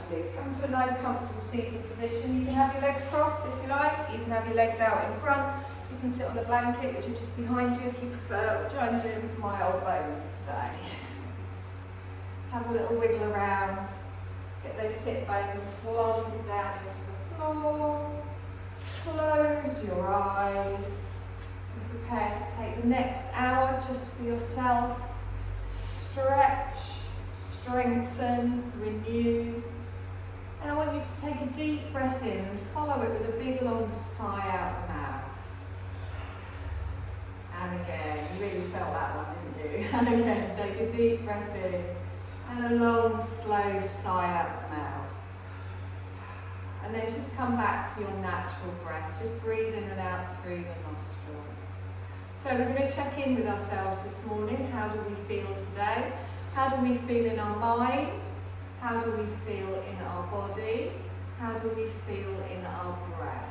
please. Come to a nice comfortable seated position. You can have your legs crossed if you like. You can have your legs out in front. You can sit on a blanket, which is just behind you if you prefer, which I'm doing for my old bones today. Have a little wiggle around. Get those sit bones planted down into the floor. Close your eyes. And prepare to take the next hour just for yourself. Stretch, strengthen, renew. And I want you to take a deep breath in and follow it with a big long sigh out the mouth. And again, you really felt that one, didn't you? And again, take a deep breath in and a long, slow sigh out the mouth. And then just come back to your natural breath. Just breathe in and out through the nostrils. So we're going to check in with ourselves this morning. How do we feel today? How do we feel in our mind? How do we feel in our body? How do we feel in our breath?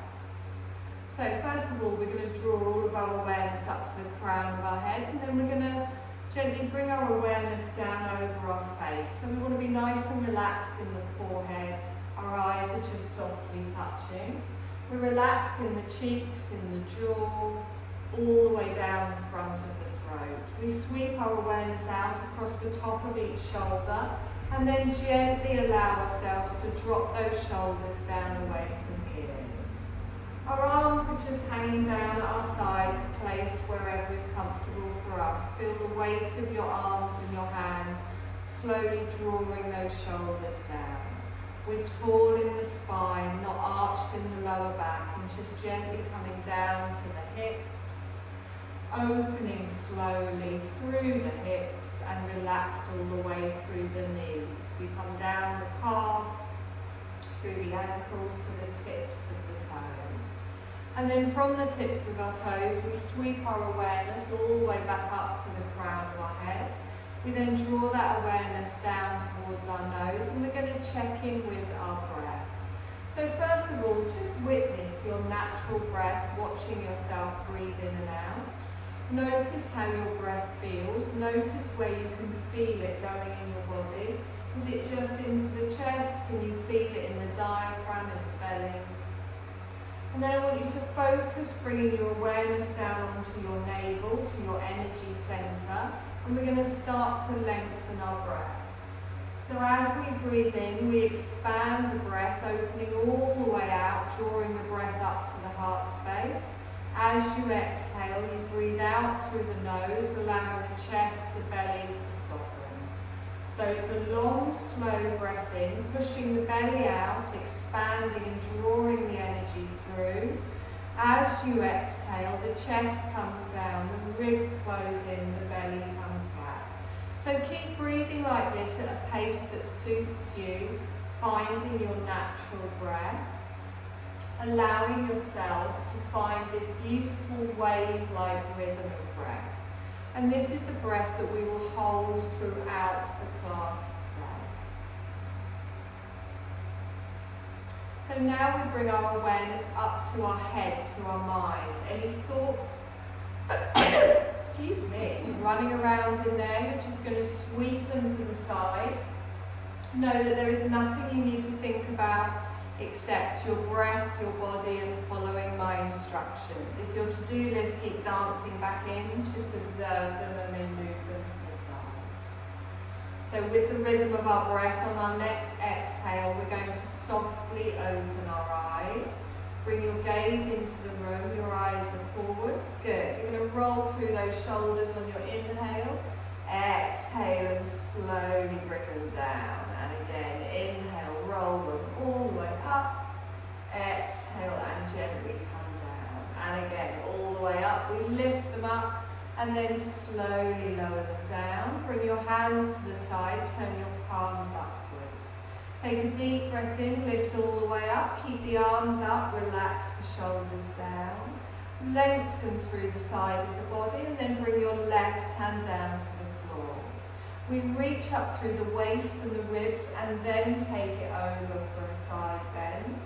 So first of all, we're going to draw all of our awareness up to the crown of our head, and then we're going to gently bring our awareness down over our face. So we want to be nice and relaxed in the forehead. Our eyes are just softly touching. We're relaxed in the cheeks, in the jaw, all the way down the front of the throat. We sweep our awareness out across the top of each shoulder, and then gently allow ourselves to drop those shoulders down away from the ears. Our arms are just hanging down at our sides, placed wherever is comfortable for us. Feel the weight of your arms and your hands slowly drawing those shoulders down. We're tall in the spine, not arched in the lower back, and just gently coming down to the hips, opening slowly through the hips and relaxed all the way through the knees. We come down the calves, through the ankles to the tips of the toes. And then from the tips of our toes, we sweep our awareness all the way back up to the crown of our head. We then draw that awareness down towards our nose, and we're going to check in with our breath. So first of all, just witness your natural breath, watching yourself breathe in and out. Notice how your breath feels. Notice where you can feel it going in your body. Is it just into the chest? Can you feel it in the diaphragm and the belly? And then I want you to focus, bringing your awareness down onto your navel, to your energy center. And we're going to start to lengthen our breath. So as we breathe in, we expand the breath, opening all the way out, drawing the breath up to the heart space. As you exhale, you breathe out through the nose, allowing the chest, the belly to soften. So it's a long, slow breath in, pushing the belly out, expanding and drawing the energy through. As you exhale, the chest comes down, the ribs close in, the belly comes back. So keep breathing like this at a pace that suits you, finding your natural breath, allowing yourself to find this beautiful wave-like rhythm of breath. And this is the breath that we will hold throughout the class today. So now we bring our awareness up to our head, to our mind. Any thoughts, excuse me, running around in there, you're just going to sweep them to the side. Know that there is nothing you need to think about except your breath, your body, and following my instructions. If your to-do list keep dancing back in, just observe them and then move them to the side. So with the rhythm of our breath, on our next exhale, we're going to softly open our eyes. Bring your gaze into the room, your eyes are forwards. Good. You're going to roll through those shoulders on your inhale. Exhale and slowly bring them down. And again, inhale, roll them all the way up. Exhale and gently come down. And again, all the way up. We lift them up and then slowly lower them down. Bring your hands to the side, turn your palms upwards. Take a deep breath in, lift all the way up. Keep the arms up, relax the shoulders down. Lengthen through the side of the body and then bring your left hand down to the floor. We reach up through the waist and the ribs and then take it over for a side bend.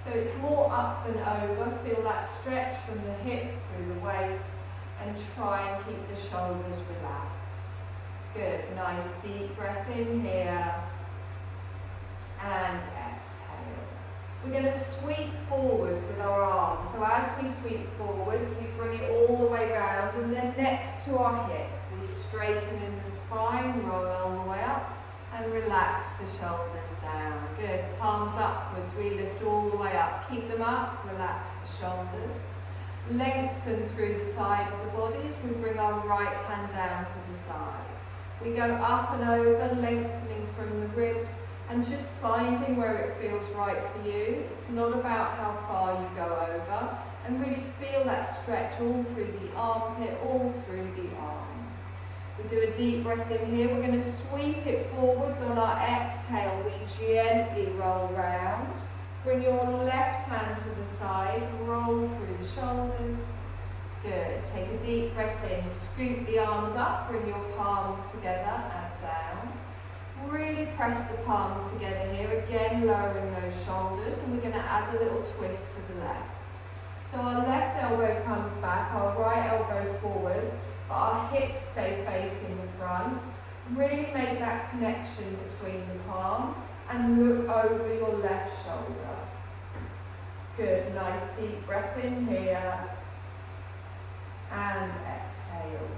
So it's more up than over. Feel that stretch from the hip through the waist and try and keep the shoulders relaxed. Good, nice deep breath in here and We're going to sweep forwards with our arms. So as we sweep forwards, we bring it all the way round, and then next to our hip, we straighten in the spine, roll all the way up, and relax the shoulders down. Good. Palms upwards, we lift all the way up. Keep them up, relax the shoulders. Lengthen through the side of the body as we bring our right hand down to the side. We go up and over, lengthening from the ribs, and just finding where it feels right for you. It's not about how far you go over, and really feel that stretch all through the armpit, all through the arm. We do a deep breath in here. We're going to sweep it forwards. On our exhale, we gently roll round. Bring your left hand to the side, roll through the shoulders. Good. Take a deep breath in. Scoop the arms up, bring your palms together and down. Really press the palms together here, again lowering those shoulders, and we're going to add a little twist to the left. So our left elbow comes back, our right elbow forwards, but our hips stay facing the front. Really make that connection between the palms and look over your left shoulder. Good, nice deep breath in here and exhale.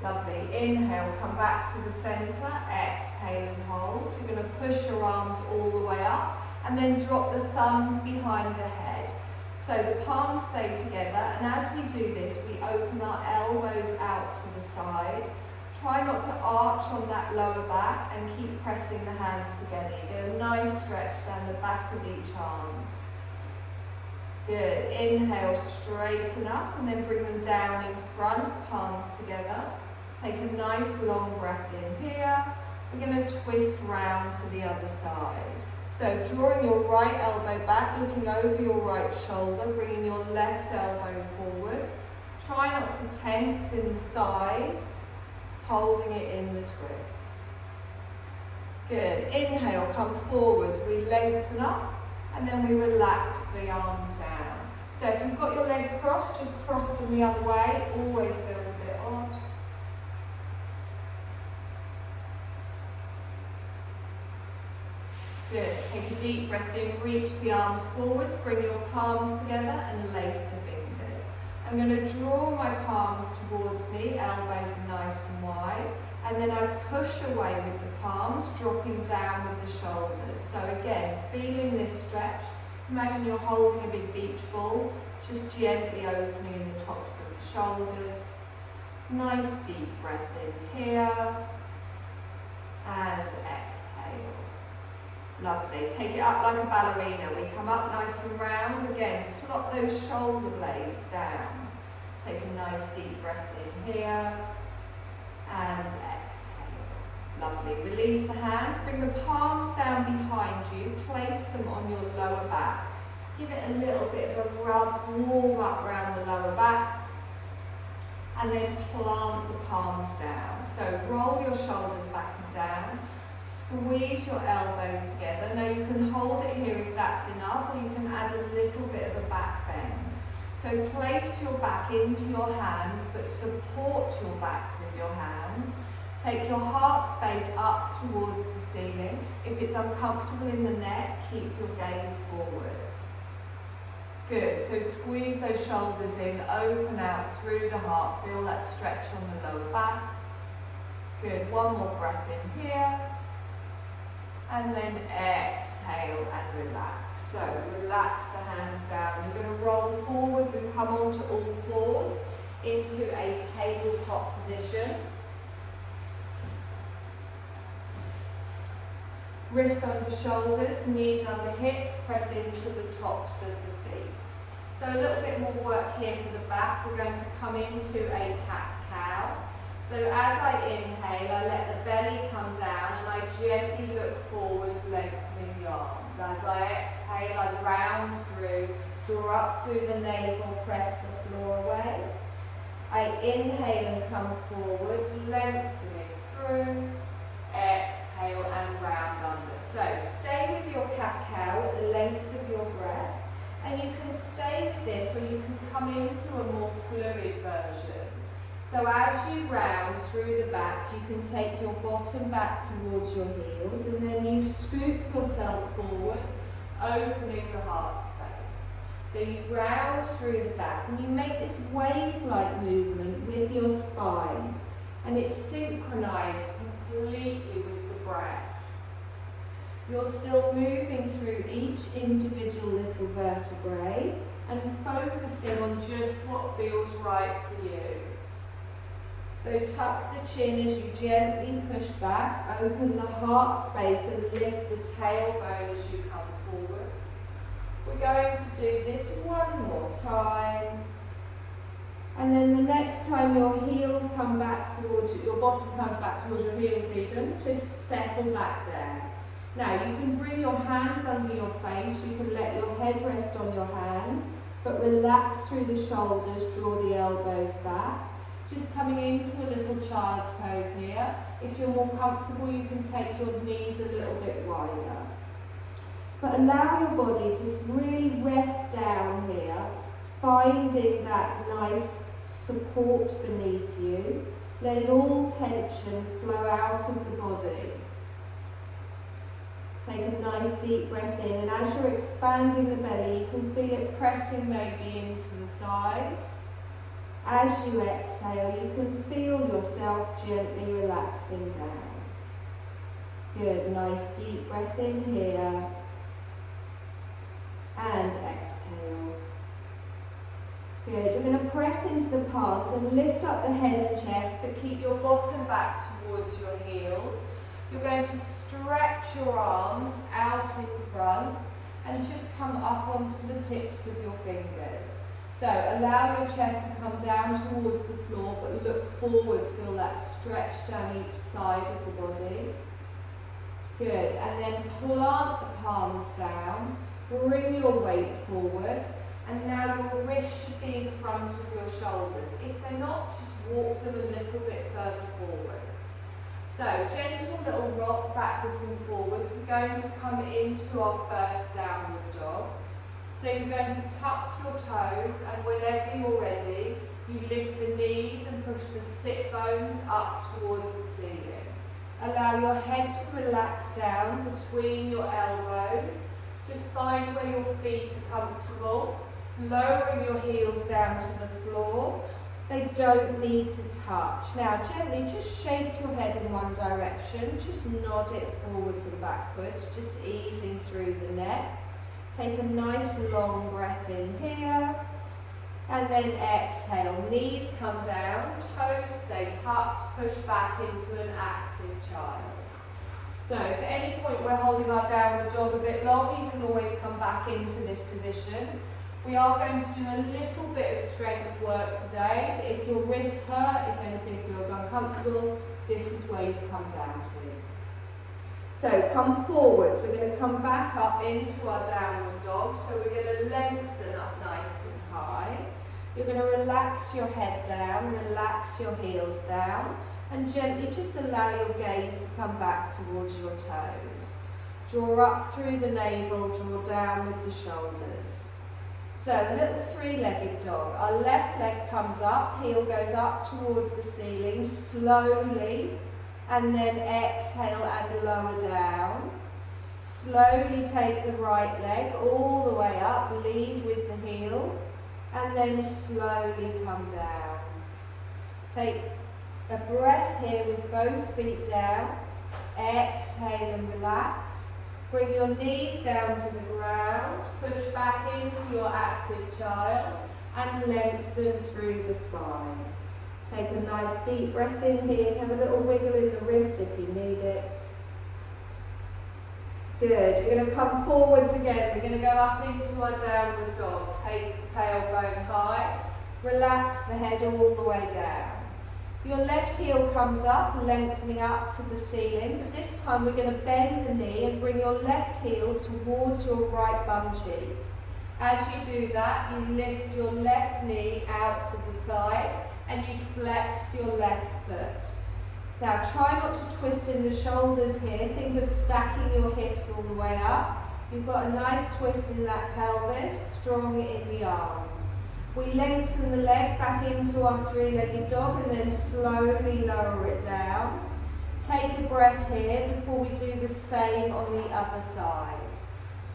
Lovely. Inhale, come back to the centre, exhale and hold. You're going to push your arms all the way up and then drop the thumbs behind the head. So the palms stay together, and as we do this, we open our elbows out to the side. Try not to arch on that lower back and keep pressing the hands together. You get a nice stretch down the back of each arm. Good. Inhale, straighten up and then bring them down in front, palms together. Take a nice long breath in here. We're going to twist round to the other side. So drawing your right elbow back, looking over your right shoulder, bringing your left elbow forwards. Try not to tense in the thighs, holding it in the twist. Good. Inhale, come forwards. We lengthen up and then we relax the arms down. So if you've got your legs crossed, just cross them the other way. Always feels a bit odd. Good. Take a deep breath in, reach the arms forwards, bring your palms together and lace the fingers. I'm going to draw my palms towards me, elbows are nice and wide, and then I push away with the palms, dropping down with the shoulders. So again, feeling this stretch, imagine you're holding a big beach ball, just gently opening in the tops of the shoulders. Nice deep breath in here, and exhale. Lovely. Take it up like a ballerina. We come up nice and round. Again, slot those shoulder blades down. Take a nice deep breath in here and exhale. Lovely. Release the hands. Bring the palms down behind you. Place them on your lower back. Give it a little bit of a rub, warm up around the lower back. And then plant the palms down. So roll your shoulders back and down. Squeeze your elbows together. Now you can hold it here if that's enough, or you can add a little bit of a back bend. So place your back into your hands, but support your back with your hands. Take your heart space up towards the ceiling. If it's uncomfortable in the neck, keep your gaze forwards. Good. So squeeze those shoulders in, open out through the heart. Feel that stretch on the lower back. Good. One more breath in here. And then exhale and relax. So relax the hands down. You're going to roll forwards and come onto all fours into a tabletop position. Wrists under shoulders, knees under hips, press into the tops of the feet. So a little bit more work here for the back. We're going to come into a cat-cow. So as I inhale, I let the belly come down and I gently look forwards, lengthening the arms. As I exhale, I round through, draw up through the navel, press the floor away. I inhale and come forwards, lengthening through, exhale and round under. So stay with your cat-cow at the length of your breath, and you can stay with this or you can come into a more fluid version. So as you round through the back, you can take your bottom back towards your heels, and then you scoop yourself forwards, opening the heart space. So you round through the back and you make this wave-like movement with your spine, and it's synchronized completely with the breath. You're still moving through each individual little vertebrae and focusing on just what feels right for you. So tuck the chin as you gently push back, open the heart space and lift the tailbone as you come forwards. We're going to do this one more time. And then the next time your heels come back towards you, your bottom comes back towards your heels even, just settle back there. Now you can bring your hands under your face, you can let your head rest on your hands, but relax through the shoulders, draw the elbows back. Just coming into a little child's pose here. If you're more comfortable, you can take your knees a little bit wider. But allow your body to really rest down here, finding that nice support beneath you, letting all tension flow out of the body. Take a nice deep breath in, and as you're expanding the belly, you can feel it pressing maybe into the thighs. As you exhale, you can feel yourself gently relaxing down. Good, nice deep breath in here. And exhale. Good, you're going to press into the palms and lift up the head and chest, but keep your bottom back towards your heels. You're going to stretch your arms out in front and just come up onto the tips of your fingers. So allow your chest to come down towards the floor, but look forwards, feel that stretch down each side of the body. Good, and then plant the palms down, bring your weight forwards, and now your wrists should be in front of your shoulders. If they're not, just walk them a little bit further forwards. So gentle little rock backwards and forwards. We're going to come into our first downward dog. So you're going to tuck your toes, and whenever you're ready, you lift the knees and push the sit bones up towards the ceiling. Allow your head to relax down between your elbows. Just find where your feet are comfortable, lowering your heels down to the floor. They don't need to touch. Now gently just shake your head in one direction, just nod it forwards and backwards, just easing through the neck. Take a nice long breath in here, and then exhale. Knees come down, toes stay tucked, push back into an active child. So if at any point we're holding our downward dog a bit long, you can always come back into this position. We are going to do a little bit of strength work today. If your wrists hurt, if anything feels uncomfortable, this is where you come down to. So come forwards, we're going to come back up into our downward dog. So we're going to lengthen up nice and high. You're going to relax your head down, relax your heels down, and gently just allow your gaze to come back towards your toes. Draw up through the navel, draw down with the shoulders. So a little three-legged dog. Our left leg comes up, heel goes up towards the ceiling, slowly. And then exhale and lower down. Slowly take the right leg all the way up, lead with the heel, and then slowly come down. Take a breath here with both feet down. Exhale and relax. Bring your knees down to the ground, push back into your active child, and lengthen through the spine. Take a nice deep breath in here, have a little wiggle in the wrists if you need it. Good, you're going to come forwards again. We're going to go up into our downward dog. Take the tailbone high, relax the head all the way down. Your left heel comes up, lengthening up to the ceiling, but this time we're going to bend the knee and bring your left heel towards your right bum cheek. As you do that, you lift your left knee out to the side, and you flex your left foot. Now try not to twist in the shoulders here. Think of stacking your hips all the way up. You've got a nice twist in that pelvis, strong in the arms. We lengthen the leg back into our three-legged dog and then slowly lower it down. Take a breath here before we do the same on the other side.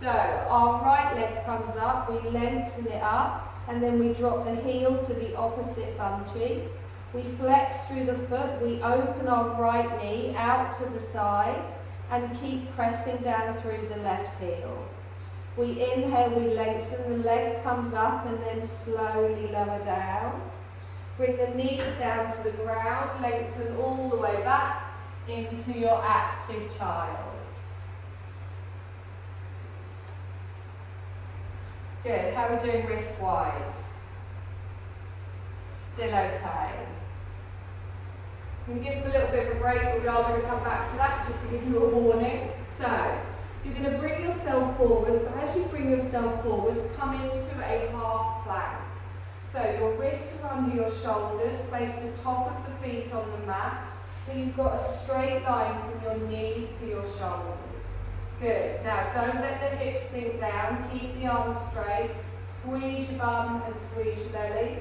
So our right leg comes up, we lengthen it up, and then we drop the heel to the opposite bum cheek. We flex through the foot, we open our right knee out to the side and keep pressing down through the left heel. We inhale, we lengthen, the leg comes up and then slowly lower down. Bring the knees down to the ground, lengthen all the way back into your active child's. Good, how are we doing wrist-wise? Still okay. I'm going to give them a little bit of a break, but we are going to come back to that just to give you a warning. So, you're going to bring yourself forwards, but as you bring yourself forwards, come into a half plank. So your wrists are under your shoulders, place the top of the feet on the mat, and you've got a straight line from your knees to your shoulders. Good. Now don't let the hips sink down, keep the arms straight, squeeze your bum and squeeze your belly.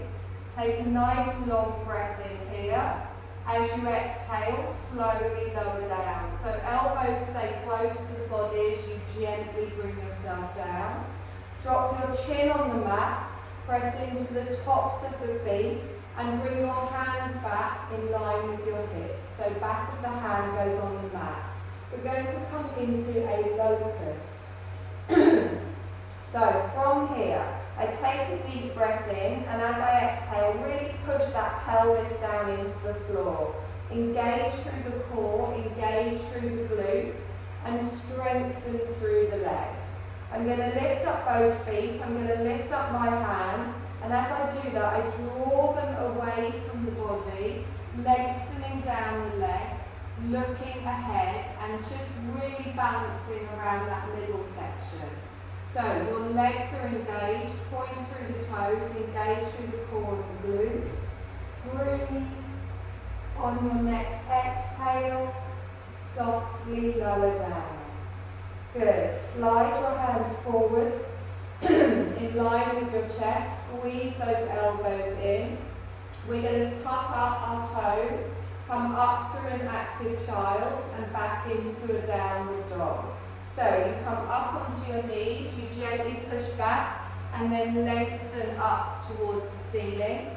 Take a nice long breath in here. As you exhale, slowly lower down. So elbows stay close to the body as you gently bring yourself down. Drop your chin on the mat, press into the tops of the feet and bring your hands back in line with your hips. So back of the hand goes on the mat. We're going to come into a locust. So from here, I take a deep breath in, and as I exhale, really push that pelvis down into the floor. Engage through the core, engage through the glutes, and strengthen through the legs. I'm going to lift up both feet, I'm going to lift up my hands, and as I do that, I draw them away from the body, lengthening down the legs, looking ahead, and just really balancing around that middle section. So your legs are engaged, point through the toes, engage through the core and the glutes. Breathe. On your next exhale, softly lower down. Good. Slide your hands forwards in line with your chest. Squeeze those elbows in. We're going to tuck up our toes, come up through an active child and back into a downward dog. So you come up onto your knees, you gently push back and then lengthen up towards the ceiling.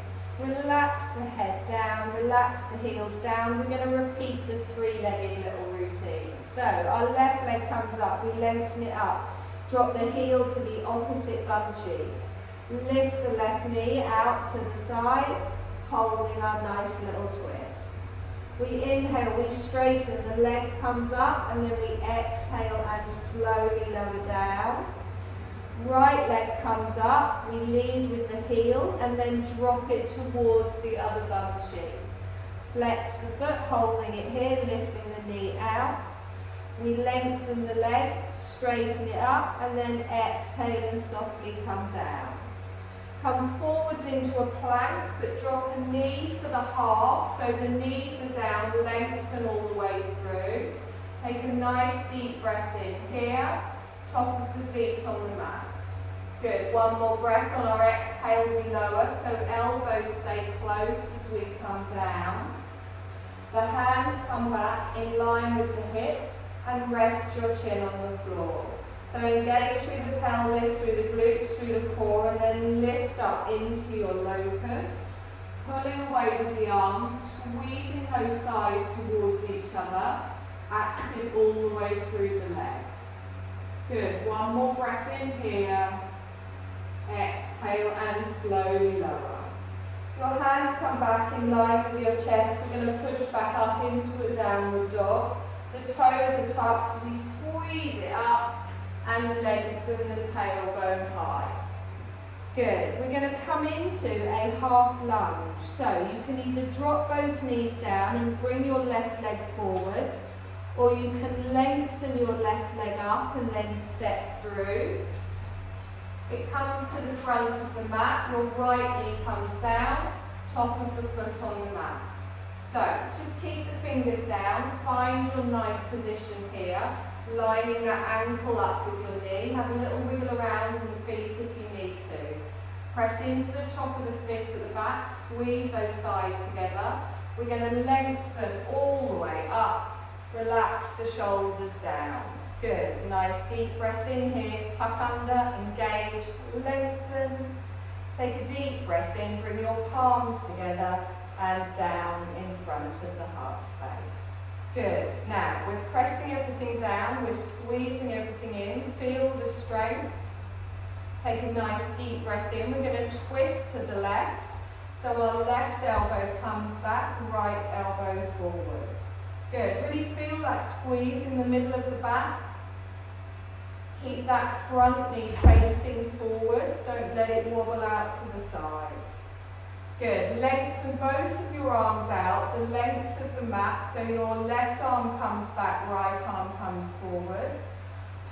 Relax the head down, relax the heels down. We're going to repeat the three-legged little routine. So our left leg comes up, we lengthen it up. Drop the heel to the opposite bum cheek. Lift the left knee out to the side, holding our nice little twist. We inhale, we straighten, the leg comes up, and then we exhale and slowly lower down. Right leg comes up, we lead with the heel and then drop it towards the other bum cheek. Flex the foot, holding it here, lifting the knee out. We lengthen the leg, straighten it up, and then exhale and softly come down. Come forwards into a plank, but drop the knee for the half, so the knees are down, lengthen all the way through. Take a nice deep breath in here, top of the feet on the mat. Good, one more breath. On our exhale we lower, so elbows stay close as we come down. The hands come back in line with the hips and rest your chin on the floor. So engage through the pelvis, through the glutes, through the core, and then lift up into your locust. Pulling away with the arms, squeezing those thighs towards each other, active all the way through the legs. Good, one more breath in here. Exhale and slowly lower. Your hands come back in line with your chest. We're going to push back up into a downward dog. The toes are tucked, we squeeze it up and lengthen the tailbone high. Good. We're going to come into a half lunge. So you can either drop both knees down and bring your left leg forwards, or you can lengthen your left leg up and then step through. It comes to the front of the mat, your right knee comes down, top of the foot on the mat. So just keep the fingers down, find your nice position here, lining that ankle up with your knee. Have a little wiggle around in the feet if you need to. Press into the top of the feet at the back, squeeze those thighs together. We're going to lengthen all the way up, relax the shoulders down. Good, nice deep breath in here, tuck under, engage, lengthen. Take a deep breath in, bring your palms together and down in front of the heart space. Good, now we're pressing everything down, we're squeezing everything in, feel the strength. Take a nice deep breath in, we're going to twist to the left. So our left elbow comes back, right elbow forwards. Good, really feel that squeeze in the middle of the back. Keep that front knee facing forwards, don't let it wobble out to the side. Good, lengthen both of your arms out, the length of the mat, so your left arm comes back, right arm comes forwards.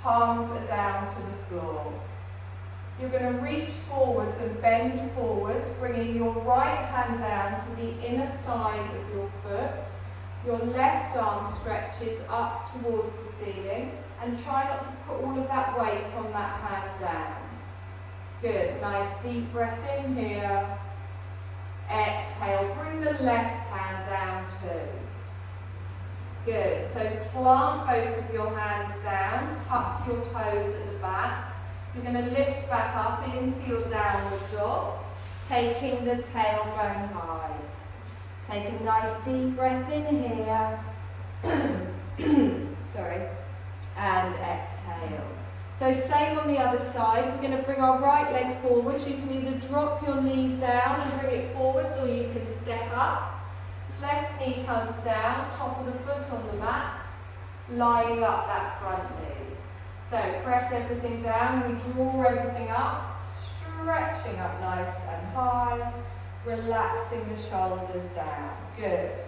Palms are down to the floor. You're going to reach forwards and bend forwards, bringing your right hand down to the inner side of your foot. Your left arm stretches up towards the ceiling. And try not to put all of that weight on that hand down. Good, nice deep breath in here. Exhale, bring the left hand down too. Good, so plant both of your hands down, tuck your toes at the back. You're going to lift back up into your downward dog, taking the tailbone high. Take a nice deep breath in here. Sorry. And exhale. So same on the other side. We're going to bring our right leg forwards. You can either drop your knees down and bring it forwards, or you can step up. Left knee comes down, top of the foot on the mat, lining up that front knee. So press everything down. We draw everything up, stretching up nice and high, relaxing the shoulders down. Good.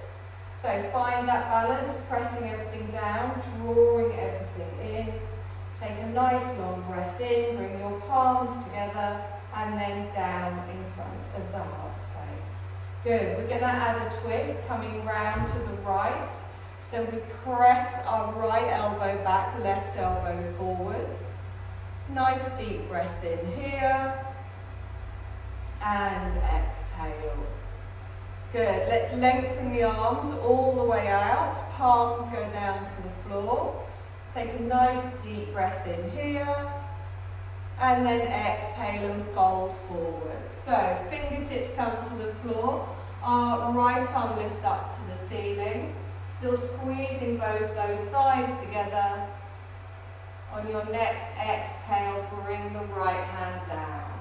So find that balance, pressing everything down, drawing everything in. Take a nice long breath in, bring your palms together, and then down in front of the heart space. Good, we're going to add a twist, coming round to the right. So we press our right elbow back, left elbow forwards. Nice deep breath in here. And exhale. Good, let's lengthen the arms all the way out, palms go down to the floor. Take a nice deep breath in here, and then exhale and fold forward. So fingertips come to the floor, our right arm lifts up to the ceiling, still squeezing both those thighs together. On your next exhale, bring the right hand down.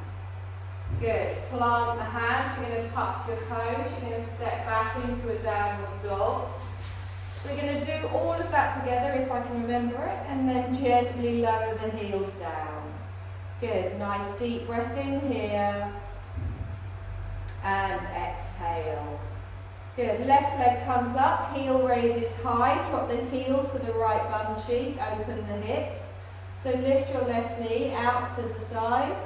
Good, plant the hands, you're going to tuck your toes, you're going to step back into a downward dog. We're going to do all of that together, if I can remember it, and then gently lower the heels down. Good, nice deep breath in here, and exhale. Good, left leg comes up, heel raises high, drop the heel to the right bum cheek, open the hips. So lift your left knee out to the side.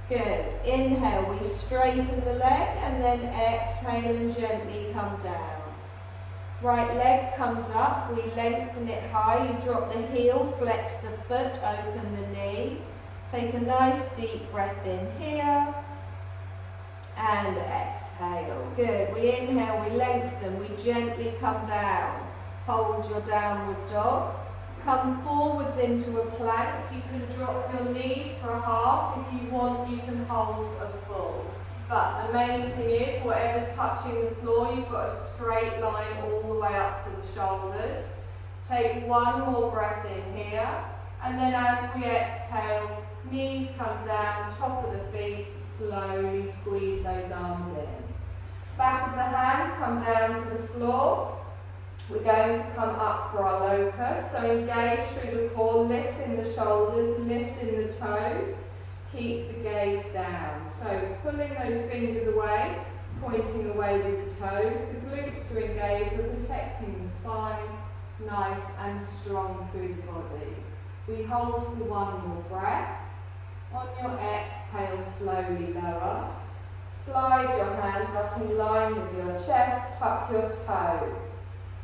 Good. Inhale, we straighten the leg, and then exhale and gently come down. Right leg comes up, we lengthen it high, you drop the heel, flex the foot, open the knee. Take a nice deep breath in here, and exhale. Good. We inhale, we lengthen, we gently come down. Hold your downward dog. Come forwards into a plank. You can drop your knees for a half. If you want, you can hold a full. But the main thing is, whatever's touching the floor, you've got a straight line all the way up to the shoulders. Take one more breath in here. And then as we exhale, knees come down, top of the feet, slowly squeeze those arms in. Back of the hands come down to the floor. We're going to come up for our locust, so engage through the core, lift in the shoulders, lift in the toes, keep the gaze down. So pulling those fingers away, pointing away with the toes, the glutes are engaged, we're protecting the spine, nice and strong through the body. We hold for one more breath. On your exhale, slowly lower. Slide your hands up in line with your chest, tuck your toes.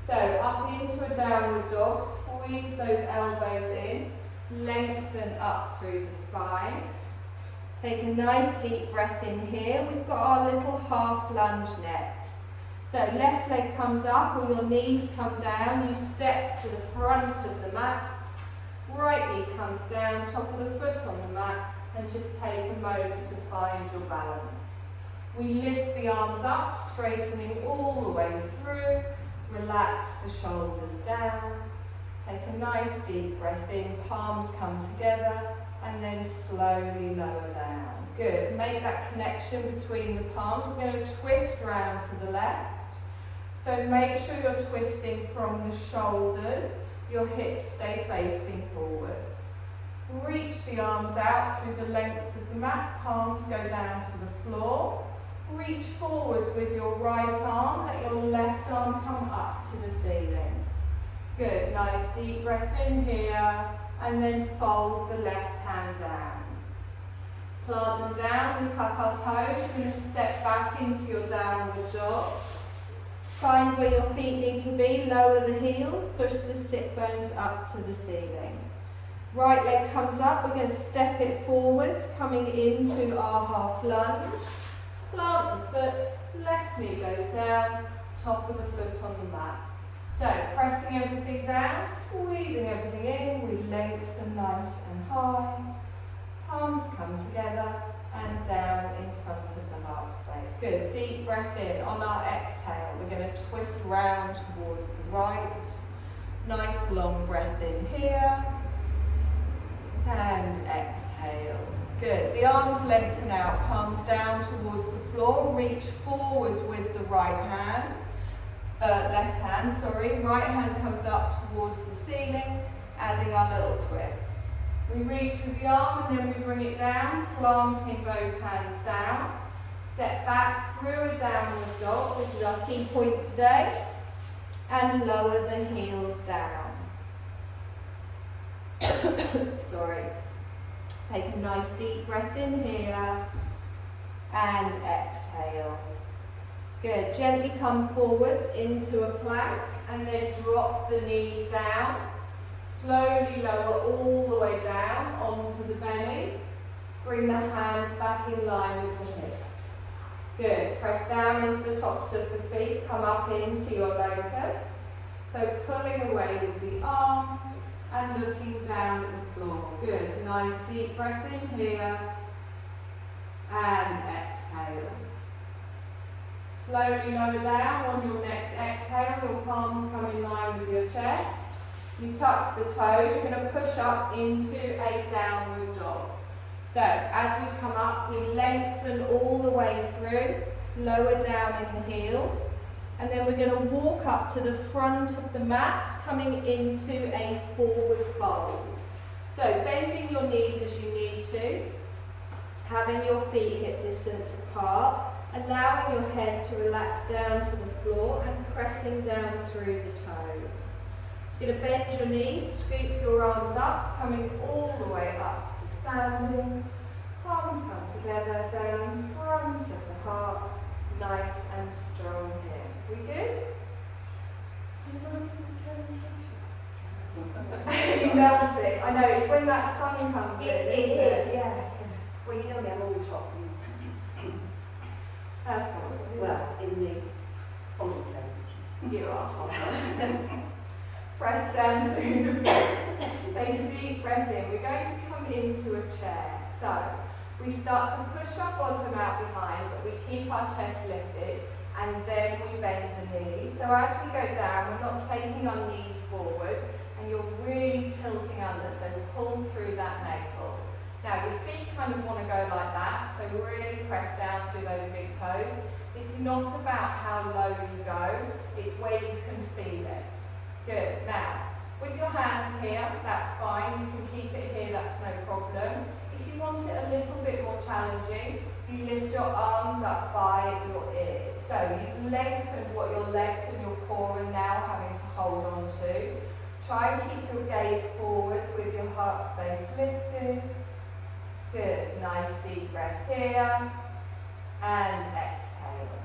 So up into a downward dog, squeeze those elbows in, lengthen up through the spine. Take a nice deep breath in here. We've got our little half lunge next. So left leg comes up or your knees come down, you step to the front of the mat. Right knee comes down, top of the foot on the mat, and just take a moment to find your balance. We lift the arms up, straightening all the way through. Relax the shoulders down. Take a nice deep breath in, palms come together, and then slowly lower down. Good. Make that connection between the palms. We're going to twist round to the left. So make sure you're twisting from the shoulders. Your hips stay facing forwards. Reach the arms out through the length of the mat. Palms go down to the floor. Reach forwards with your right arm. Let your left arm come up to the ceiling. Good. Nice deep breath in here. And then fold the left hand down. Plant them down. We tuck our toes. You're going to step back into your downward dog. Find where your feet need to be. Lower the heels. Push the sit bones up to the ceiling. Right leg comes up. We're going to step it forwards, coming into our half lunge. Plant the foot, left knee goes down, top of the foot on the mat. So, pressing everything down, squeezing everything in, we lengthen nice and high. Palms come together and down in front of the heart space. Good, deep breath in. On our exhale, we're going to twist round towards the right. Nice long breath in here. And exhale. Good. The arms lengthen out, palms down towards the floor. Reach forwards with the right hand. Left hand, sorry. Right hand comes up towards the ceiling, adding our little twist. We reach with the arm and then we bring it down, planting both hands down. Step back through a downward dog. This is our key point today. And lower the heels down. Sorry. Take a nice deep breath in here and exhale. Good. Gently come forwards into a plank and then drop the knees down. Slowly lower all the way down onto the belly. Bring the hands back in line with the hips. Good. Press down into the tops of the feet. Come up into your locust. So pulling away with the arms and looking down at the floor. Good. Nice deep breath in here. And exhale. Slowly lower down. On your next exhale, your palms come in line with your chest. You tuck the toes. You're going to push up into a downward dog. So as we come up, we lengthen all the way through. Lower down in the heels. And then we're going to walk up to the front of the mat, coming into a forward fold. So bending your knees as you need to, having your feet hip distance apart, allowing your head to relax down to the floor and pressing down through the toes. You're going to bend your knees, scoop your arms up, coming all the way up to standing. Palms come together down in front of the heart, nice and strong here. We good? You melt it. I know, it's when that sun comes in. It is, yeah. Well, you know me, I'm always hot. Of course. Well, in the old temperature. You are hot. Press down through the feet. Take a deep breath in. We're going to come into a chair. So, we start to push our bottom out behind, but we keep our chest lifted. And then we bend the knees. So as we go down, we're not taking our knees forwards, and you're really tilting under, so pull through that navel. Now your feet kind of want to go like that, so really press down through those big toes. It's not about how low you go, it's where you can feel it. Good. Now, with your hands here, that's fine. You can keep it here, that's no problem. If you want it a little bit more challenging, you lift your arms up by your ears. So you've lengthened what your legs and your core are now having to hold on to. Try and keep your gaze forwards with your heart space lifted. Good. Nice deep breath here. And exhale.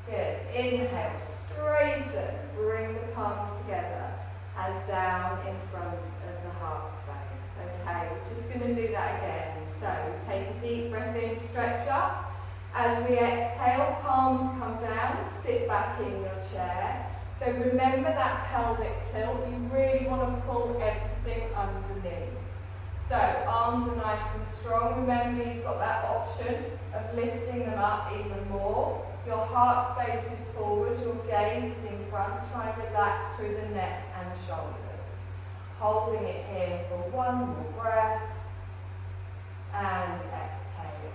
Good. Inhale, straighten. Bring the palms together and down in front of the heart space. Okay, we're just going to do that again. So take a deep breath in, stretch up. As we exhale, palms come down, sit back in your chair. So remember that pelvic tilt. You really want to pull everything under underneath. So arms are nice and strong. Remember, you've got that option of lifting them up even more. Your heart space is forward, your gaze is in front. Try and relax through the neck and shoulders. Holding it here for one more breath. And exhale.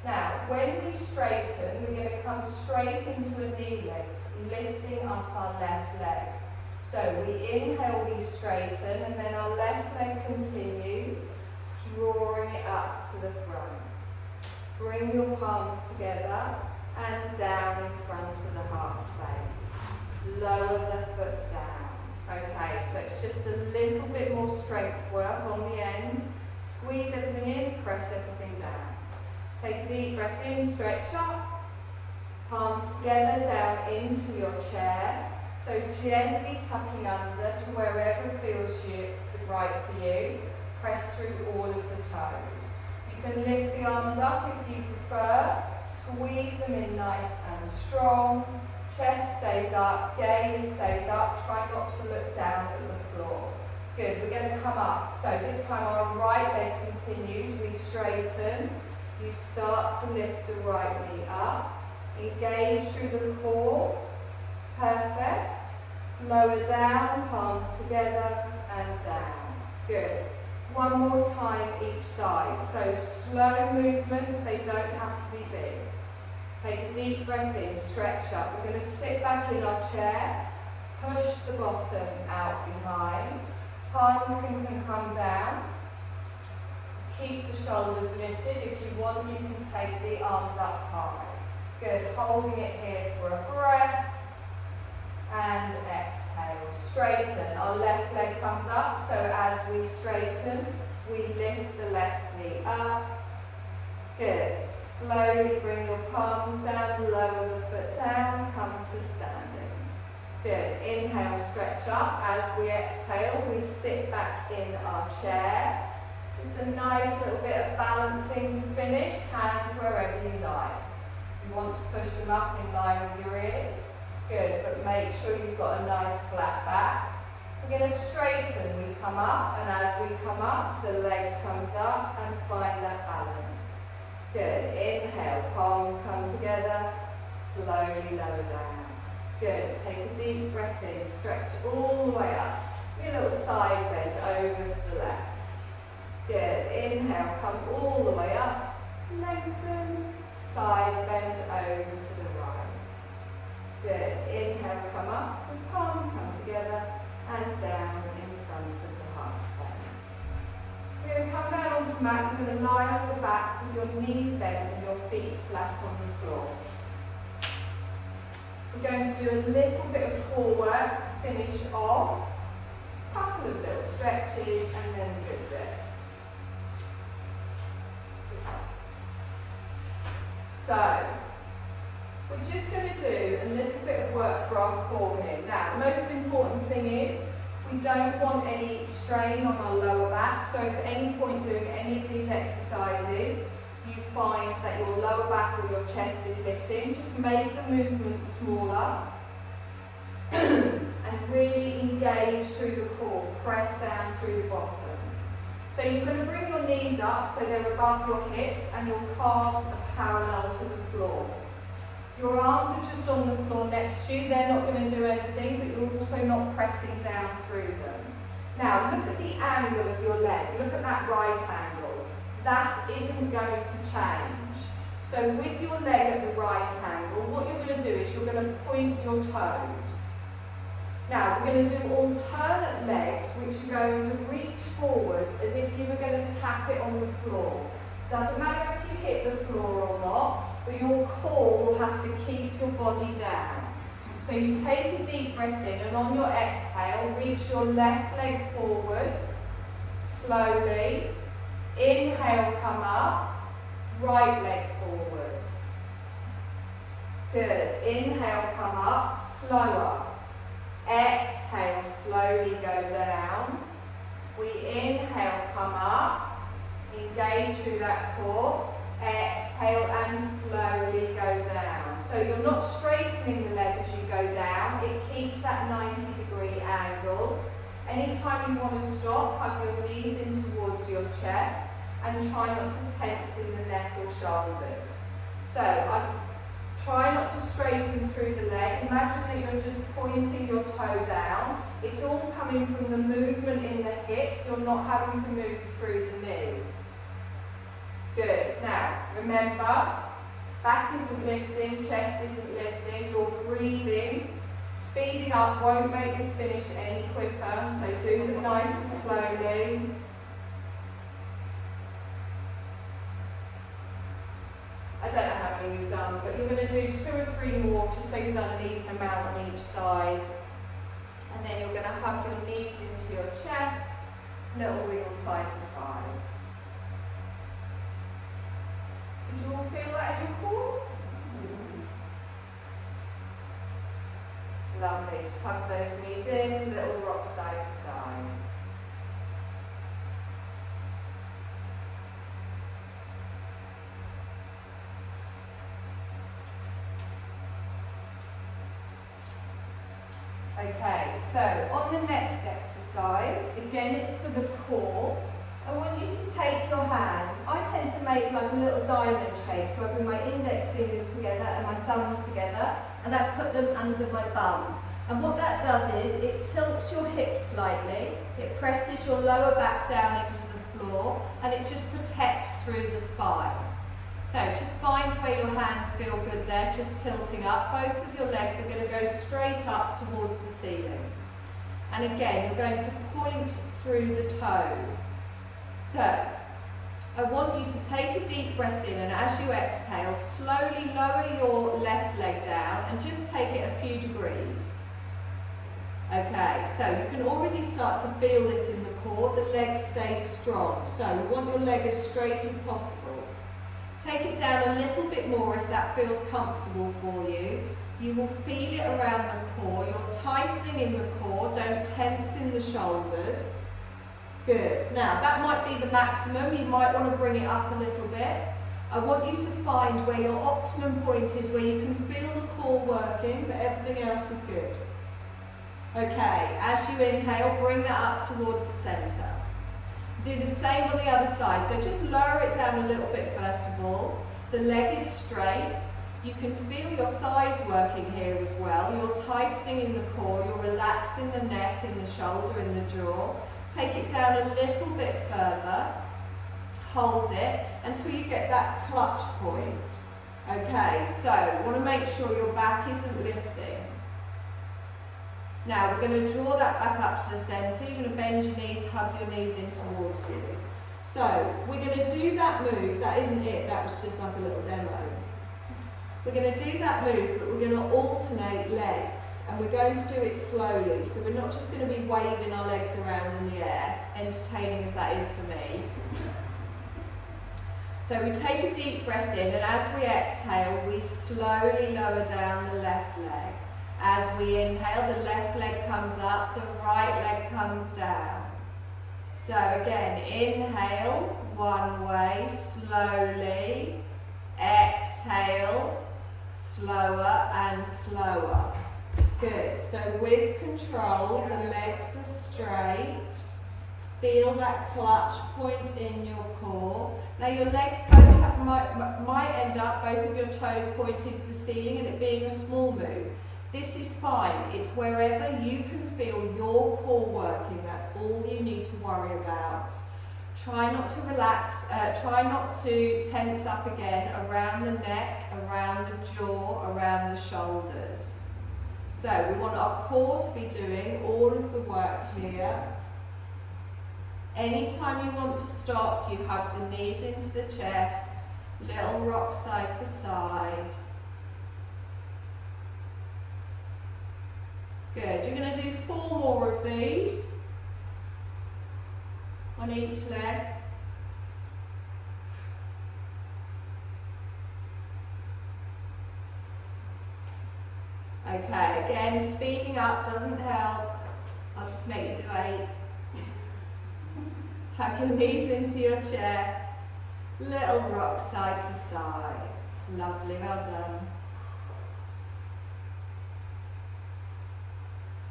Now, when we straighten, we're going to come straight into a knee lift, lifting up our left leg. So we inhale, we straighten, and then our left leg continues, drawing it up to the front. Bring your palms together and down in front of the heart space. Lower the foot down. Okay, so it's just a little bit more strength work on the end. Squeeze everything in, press everything down. Take a deep breath in, stretch up. Palms together, down into your chair. So gently tucking under to wherever feels right for you. Press through all of the toes. You can lift the arms up if you prefer. Squeeze them in nice and strong. Chest stays up, gaze stays up. Try not to look down at the floor. Good, we're going to come up. So this time our right leg continues. We straighten. You start to lift the right knee up. Engage through the core. Perfect. Lower down, palms together and down. Good. One more time each side. So slow movements, they don't have to be big. Take a deep breath in, stretch up. We're going to sit back in our chair. Push the bottom out behind. Palms can come down. Keep the shoulders lifted. If you want, you can take the arms up high. Good. Holding it here for a breath. And exhale. Straighten. Our left leg comes up. So as we straighten, we lift the left knee up. Good. Slowly bring your palms down. Lower the foot down. Come to standing. Good. Inhale, stretch up. As we exhale, we sit back in our chair. Just a nice little bit of balancing to finish. Hands wherever you like. You want to push them up in line with your ears. Good, but make sure you've got a nice flat back. We're going to straighten. We come up, and as we come up, the leg comes up and find that balance. Good. Inhale, palms come together. Slowly lower down. Good. Take a deep breath in. Stretch all the way up. Give a little side bend over to the left. Good. Inhale, come all the way up. Lengthen. Side bend over to the right. Good. Inhale, come up. The palms come together and down in front of the heart space. We're going to come down onto the mat. We're going to lie on the back with your knees bent and your feet flat on the floor. We're going to do a little bit of core work to finish off. A couple of little stretches and then a good bit. So, we're just going to do a little bit of work for our core here. Now, the most important thing is we don't want any strain on our lower back. So if at any point doing any of these exercises, you find that your lower back or your chest is lifting, just make the movement smaller and really engage through the core. Press down through the bottom. So you're going to bring your knees up so they're above your hips and your calves are parallel to the floor. Your arms are just on the floor next to you. They're not going to do anything, but you're also not pressing down through them. Now, look at the angle of your leg. Look at that right angle. That isn't going to change. So with your leg at the right angle, what you're going to do is you're going to point your toes. Now, we're going to do alternate legs, which are going to reach forwards as if you were going to tap it on the floor. Doesn't matter if you hit the floor or not, but your core will have to keep your body down. So you take a deep breath in, and on your exhale, reach your left leg forwards, slowly. Inhale, come up, right leg forwards. Good. Inhale, come up, slower. Exhale, slowly go down. We inhale, come up, engage through that core. Exhale and slowly go down. So you're not straightening the leg as you go down. It keeps that 90-degree angle. Anytime you want to stop, hug your knees chest, and try not to tense in the neck or shoulders. So I've try not to straighten through the leg. Imagine that you're just pointing your toe down. It's all coming from the movement in the hip. You're not having to move through the knee. Good. Now, remember, back isn't lifting, chest isn't lifting. You're breathing. Speeding up won't make this finish any quicker, so do them nice and slowly. I don't know how many you've done, but you're going to do 2 or 3 more, just so you've done an even amount on each side. And then you're going to hug your knees into your chest, little wheel side to side. Did you all feel that in your core? Lovely, just hug those knees in, little rock side to side. Okay, so on the next exercise, again it's for the core. I want you to take your hands. I tend to make like a little diamond shape, so I bring my index fingers together and my thumbs together, and I put them under my bum. And what that does is it tilts your hips slightly, it presses your lower back down into the floor, and it just protects through the spine. So just find where your hands feel good there, just tilting up. Both of your legs are going to go straight up towards the ceiling. And again, you're going to point through the toes. So I want you to take a deep breath in, and as you exhale, slowly lower your left leg down and just take it a few degrees. Okay, so you can already start to feel this in the core. The leg stays strong. So you want your leg as straight as possible. Take it down a little bit more if that feels comfortable for you. You will feel it around the core. You're tightening in the core, don't tense in the shoulders. Good. Now that might be the maximum. You might want to bring it up a little bit. I want you to find where your optimum point is, where you can feel the core working, but everything else is good. Okay, as you inhale, bring that up towards the centre. Do the same on the other side. So just lower it down a little bit first of all. The leg is straight. You can feel your thighs working here as well. You're tightening in the core. You're relaxing the neck and the shoulder and the jaw. Take it down a little bit further. Hold it until you get that clutch point. Okay, so you want to make sure your back isn't lifting. Now we're going to draw that back up to the centre. You're going to bend your knees, hug your knees in towards you. So we're going to do that move. That isn't it, that was just like a little demo. We're going to do that move, but we're going to alternate legs, and we're going to do it slowly. So we're not just going to be waving our legs around in the air, entertaining as that is for me. So we take a deep breath in, and as we exhale, we slowly lower down the left leg. As we inhale, the left leg comes up, the right leg comes down. So again, inhale, one way, slowly. Exhale, slower and slower. Good. So with control, the legs are straight. Feel that clutch point in your core. Now your legs both might end up, both of your toes pointing to the ceiling and it being a small move. This is fine. It's wherever you can feel your core working. That's all you need to worry about. Try not to relax, try not to tense up again around the neck, around the jaw, around the shoulders. So we want our core to be doing all of the work here. Anytime you want to stop, you hug the knees into the chest, little rock side to side. Good. You're going to do 4 more of these on each leg. Okay, again, speeding up doesn't help. I'll just make you do 8. Hug your knees into your chest. Little rock side to side. Lovely, well done.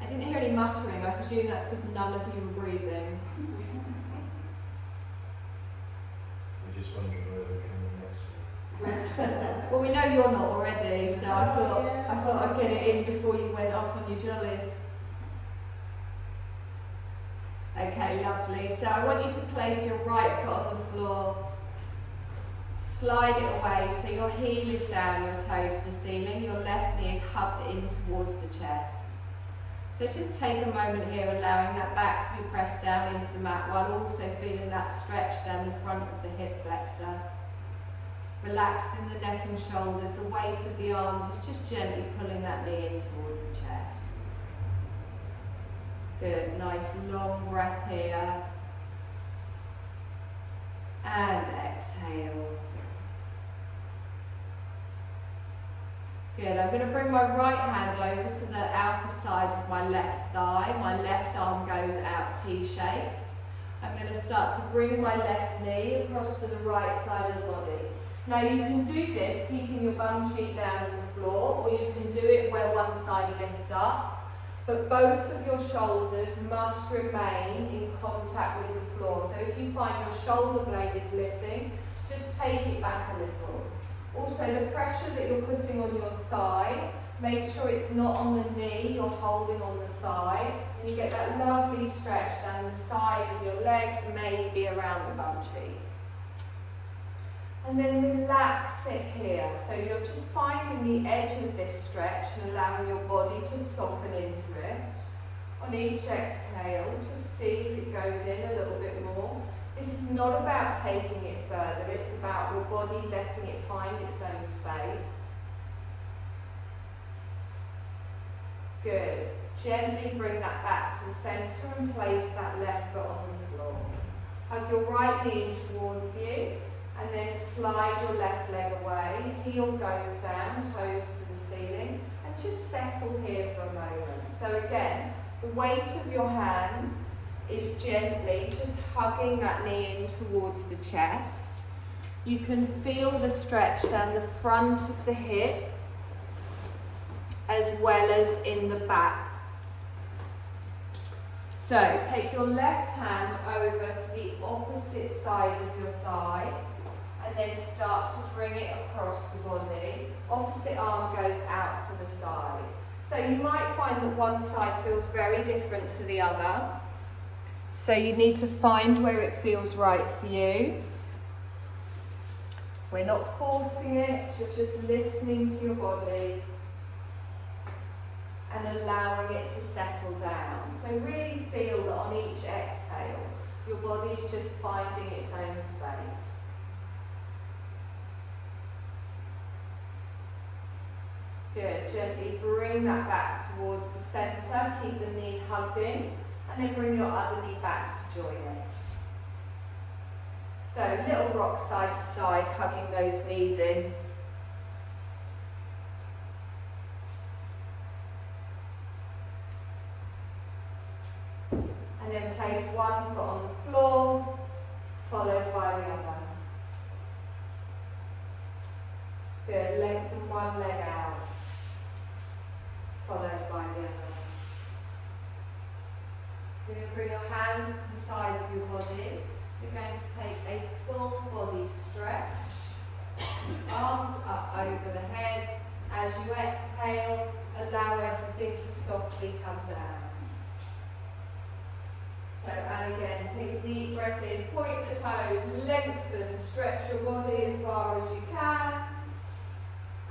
I didn't hear any muttering. I presume that's because none of you were breathing. you're not already, so I thought I'd get it in before you went off on your jollies. Okay, lovely. So I want you to place your right foot on the floor. Slide it away so your heel is down, your toe to the ceiling. Your left knee is hugged in towards the chest. So just take a moment here, allowing that back to be pressed down into the mat while also feeling that stretch down the front of the hip flexor. Relaxed in the neck and shoulders, the weight of the arms is just gently pulling that knee in towards the chest. Good, nice long breath here. And exhale. Good, I'm going to bring my right hand over to the outer side of my left thigh. My left arm goes out T-shaped. I'm going to start to bring my left knee across to the right side of the body. Now you can do this keeping your bum cheek down on the floor, or you can do it where one side lifts up, but both of your shoulders must remain in contact with the floor. So if you find your shoulder blade is lifting, just take it back a little. Also, the pressure that you're putting on your thigh, make sure it's not on the knee, you're holding on the thigh, and you get that lovely stretch down the side of your leg, maybe around the bum cheek. And then relax it here. So you're just finding the edge of this stretch and allowing your body to soften into it. On each exhale, just see if it goes in a little bit more. This is not about taking it further, it's about your body letting it find its own space. Good. Gently bring that back to the centre and place that left foot on the floor. Hug your right knee towards you and then slide your left leg away. Heel goes down, toes to the ceiling, and just settle here for a moment. So again, the weight of your hands is gently just hugging that knee in towards the chest. You can feel the stretch down the front of the hip as well as in the back. So take your left hand over to the opposite side of your thigh and then start to bring it across the body. Opposite arm goes out to the side. So you might find that one side feels very different to the other. So you need to find where it feels right for you. We're not forcing it, you're just listening to your body and allowing it to settle down. So really feel that on each exhale, your body's just finding its own space. Good, gently bring that back towards the centre, keep the knee hugged in, and then bring your other knee back to join it. So little rock side to side, hugging those knees in. And then place one foot on the floor, followed by the other. Good, lengthen one leg out, followed by the other. You're going to bring your hands to the sides of your body. You're going to take a full body stretch. Arms up over the head. As you exhale, allow everything to softly come down. So, and again, take a deep breath in, point the toes, lengthen, stretch your body as far as you can.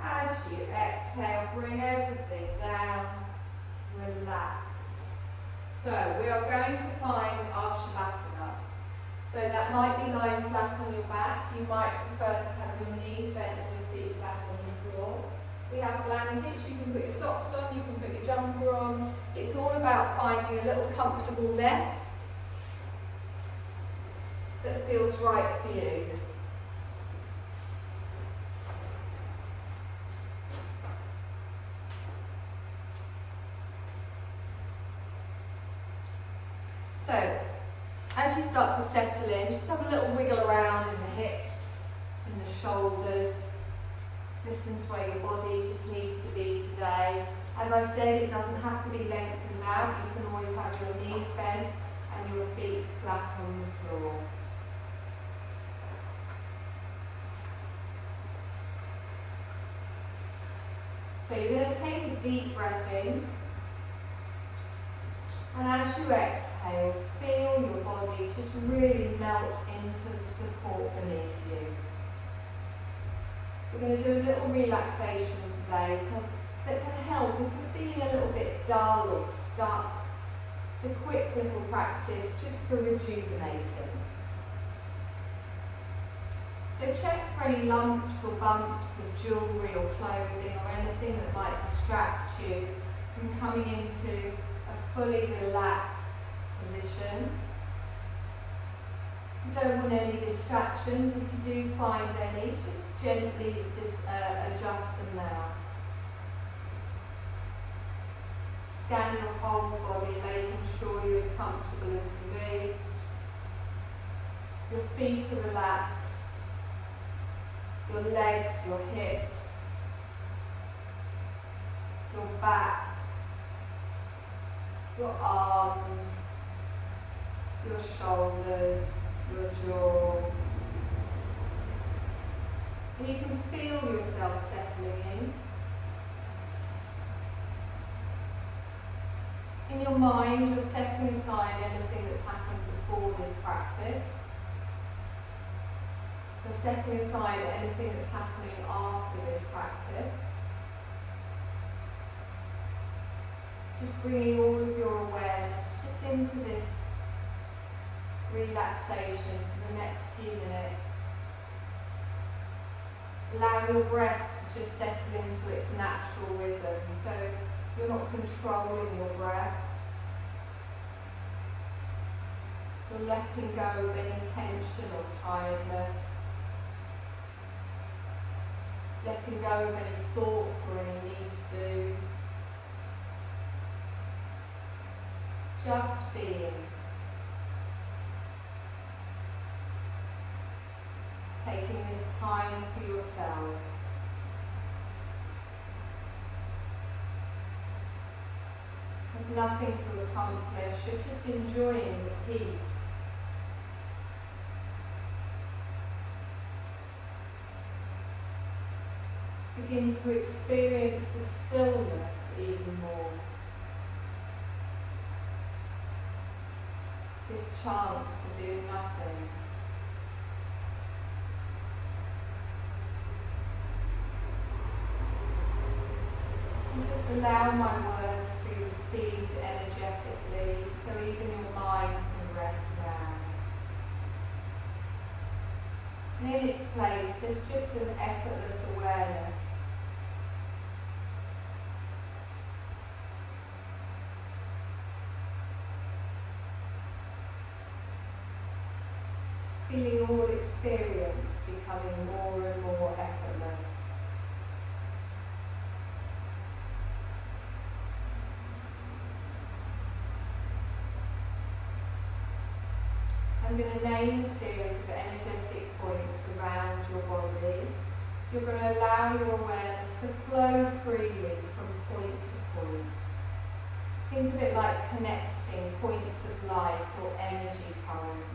As you exhale, bring everything down, relax. So we are going to find our Shavasana. So that might be lying flat on your back. You might prefer to have your knees bent and your feet flat on the floor. We have blankets, you can put your socks on, you can put your jumper on. It's all about finding a little comfortable nest that feels right for you. So, as you start to settle in, just have a little wiggle around in the hips, in the shoulders. Listen to where your body just needs to be today. As I said, it doesn't have to be lengthened out. You can always have your knees bent and your feet flat on the floor. So you're going to take a deep breath in, and as you exhale, feel your body just really melt into the support beneath you. We're going to do a little relaxation today that can help if you're feeling a little bit dull or stuck. It's a quick little practice just for rejuvenating. So check for any lumps or bumps of jewellery or clothing or anything that might distract you from coming into a fully relaxed position. You don't want any distractions. If you do find any, just gently adjust them now. Scan your whole body, making sure you're as comfortable as can be. Your feet are relaxed. Your legs, your hips, your back, your arms, your shoulders, your jaw. And you can feel yourself settling in. In your mind, you're setting aside anything that's happened before this practice. You're setting aside anything that's happening after this practice. Just bringing all of your awareness just into this relaxation for the next few minutes. Allow your breath to just settle into its natural rhythm, so you're not controlling your breath. You're letting go of any tension or tiredness. Letting go of any thoughts or any need to do. Just being. Taking this time for yourself. There's nothing to accomplish, you're just enjoying the peace. Begin to experience the stillness even more. This chance to do nothing. And just allow my words to be received energetically, so even your mind can rest now. And in its place, there's just an effortless awareness. Feeling all experience becoming more and more effortless. I'm going to name a series of energetic points around your body. You're going to allow your awareness to flow freely from point to point. Think of it like connecting points of light or energy currents.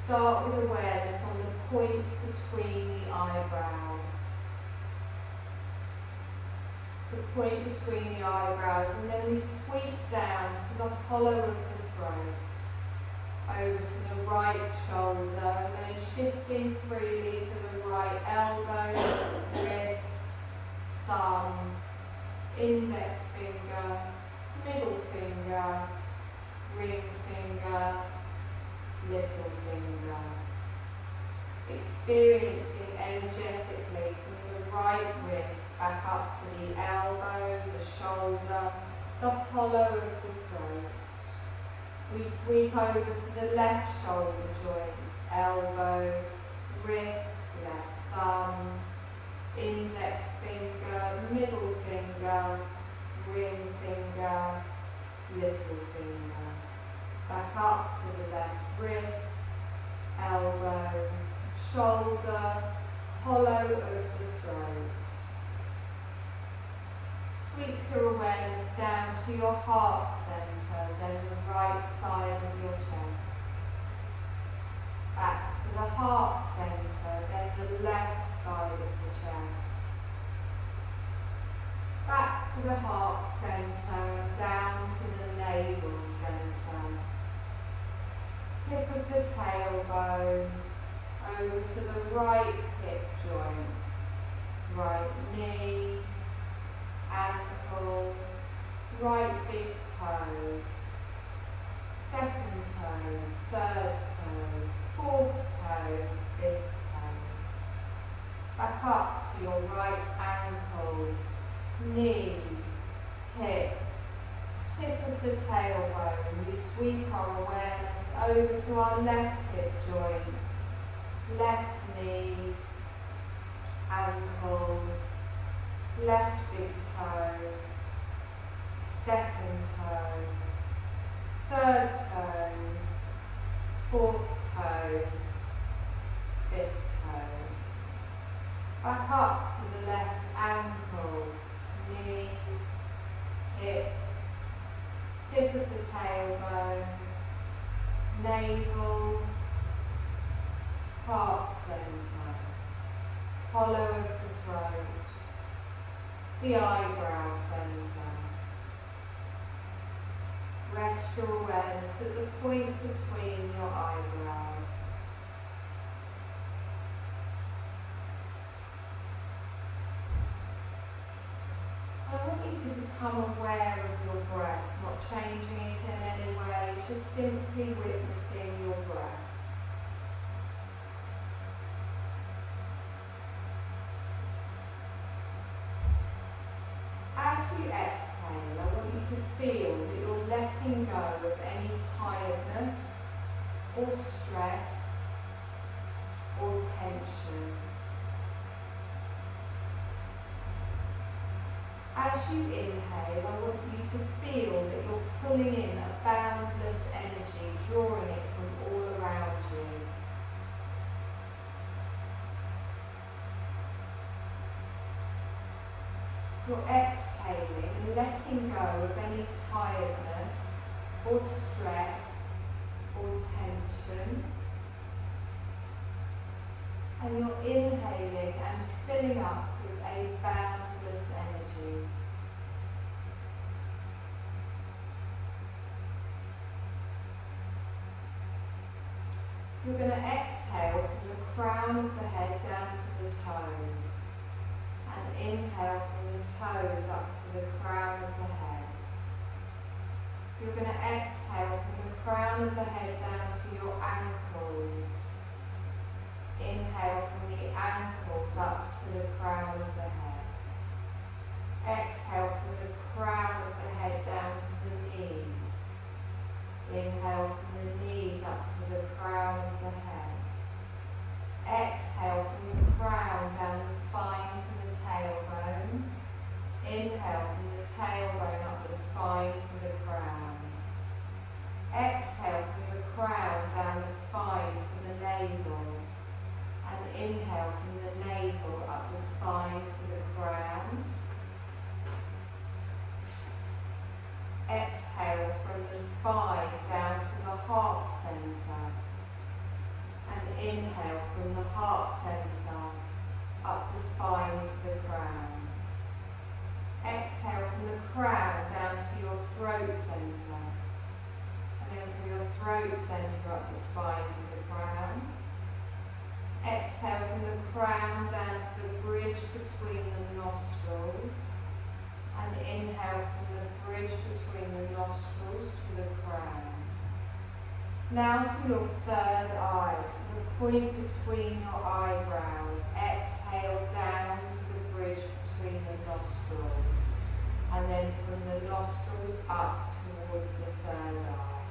Start with awareness on the point between the eyebrows. The point between the eyebrows, and then we sweep down to the hollow of the throat. Over to the right shoulder, and then shifting freely to the right elbow, wrist, thumb, index finger, middle finger, ring finger, little finger. Experiencing energetically from the right wrist back up to the elbow, the shoulder, the hollow of the throat. We sweep over to the left shoulder joint, elbow, wrist, left thumb, index finger, middle finger, ring finger, little finger. Back up to the left wrist, elbow, shoulder, hollow of the throat. Sweep your awareness down to your heart centre, then the right side of your chest. Back to the heart centre, then the left side of the chest. back to the heart centre, down to the navel centre. Tip of the tailbone over to the right hip joint, right knee, ankle, right big toe, second toe, third toe, fourth toe, fifth toe. Back up to your right ankle, knee, hip, tip of the tailbone. We sweep our awareness over to our left hip joint, left knee, ankle, left big toe, second toe, third toe, fourth toe, fifth toe. Back up to the left ankle, knee, hip, tip of the tailbone, navel, heart centre, hollow of the throat, the eyebrow centre. Rest your awareness at the point between your eyebrows. I want you to become aware of your breath, not changing it in any way, just simply witnessing your breath. As you exhale, I want you to feel that you're letting go of any tiredness or stress or tension. As you inhale, I want you to feel that you're pulling in a boundless energy, drawing it from all around you. You're exhaling and letting go of any tiredness or stress or tension. And you're inhaling and filling up with a boundless energy. You're going to exhale from the crown of the head down to the toes. And inhale from the toes up to the crown of the head. You're going to exhale from the crown of the head down to your ankles. Inhale from the ankles up to the crown of the head. Exhale from the crown of the head down to the knees. Inhale from the knees up to the crown of the head. Exhale from the crown down the spine to the tailbone. Inhale from the tailbone up the spine to the crown. Exhale from the crown down the spine to the navel. And inhale from the navel up the spine to the crown. Exhale from the spine down to the heart centre. And inhale from the heart centre up the spine to the crown. Exhale from the crown down to your throat centre. And then from your throat centre up the spine to the crown. Exhale from the crown down to the bridge between the nostrils. And inhale from the bridge between the nostrils to the crown. Now to your third eye, to the point between your eyebrows. Exhale down to the bridge between the nostrils. And then from the nostrils up towards the third eye.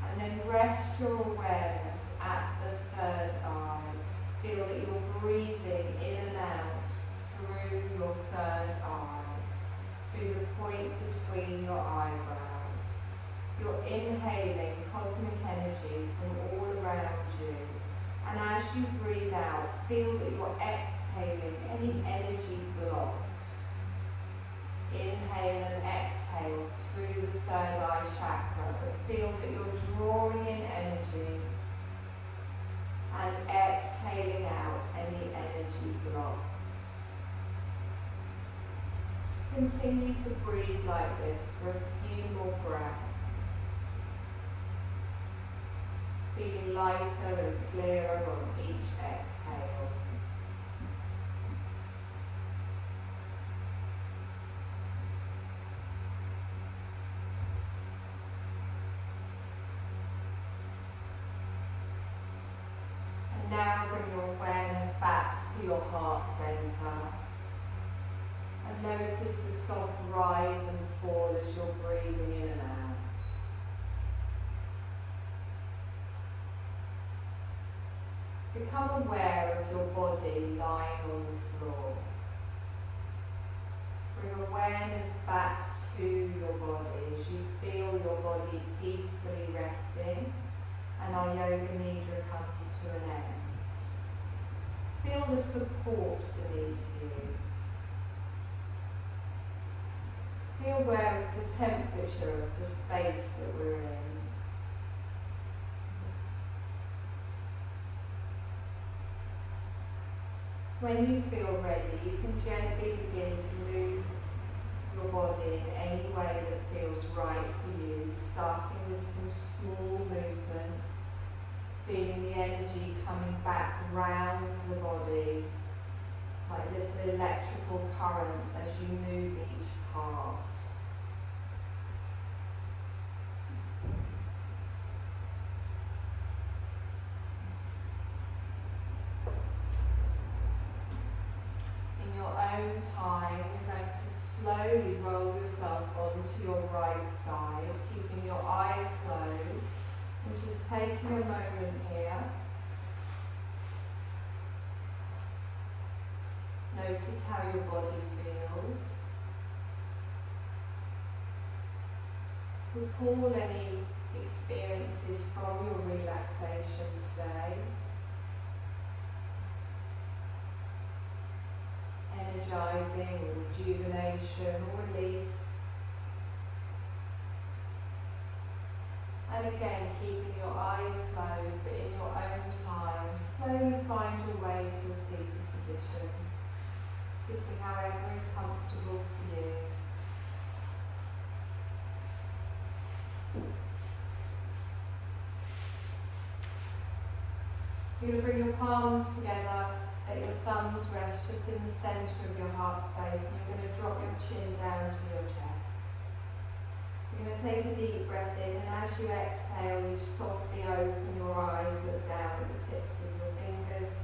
And then rest your awareness at the third eye. Feel that you're breathing in and out through your third eye, through the point between your eyebrows. You're inhaling cosmic energy from all around you. And as you breathe out, feel that you're exhaling any energy blocks. Inhale and exhale through the third eye chakra, but feel that you're drawing in energy and exhaling out any energy blocks. Just continue to breathe like this for a few more breaths. Feeling lighter and clearer on each exhale. And now bring your awareness back to your heart centre. And notice the soft rise and fall as you're breathing in and out. Become aware of your body lying on the floor. Bring awareness back to your body as you feel your body peacefully resting and our yoga nidra comes to an end. Feel the support beneath you. Be aware of the temperature of the space that we're in. When you feel ready, you can gently begin to move your body in any way that feels right for you, starting with some small movements, feeling the energy coming back round the body, like little electrical currents as you move each part. In your own time, you're going to slowly roll yourself onto your right side, keeping your eyes closed, and just taking a moment here. Notice how your body feels. Recall any experiences from your relaxation today. Energizing or rejuvenation or release. And again, keeping your eyes closed, but in your own time, slowly find your way to a seated position. Sitting however is comfortable for you. You're going to bring your palms together, let your thumbs rest just in the centre of your heart space, and you're going to drop your chin down to your chest. You're going to take a deep breath in, and as you exhale, you softly open your eyes, look down at the tips of your fingers.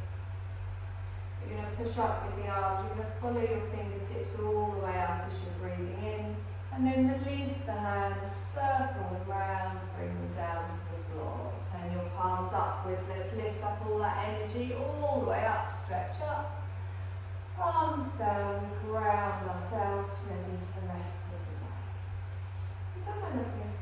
You're going to push up with the arms, you're going to follow your fingertips all the way up as you're breathing in, and then release the hands, circle them round, bring them down to the floor. Turn your palms upwards, let's lift up all that energy all the way up, stretch up. Palms down, ground ourselves, ready for the rest of the day. Done, my lovelies.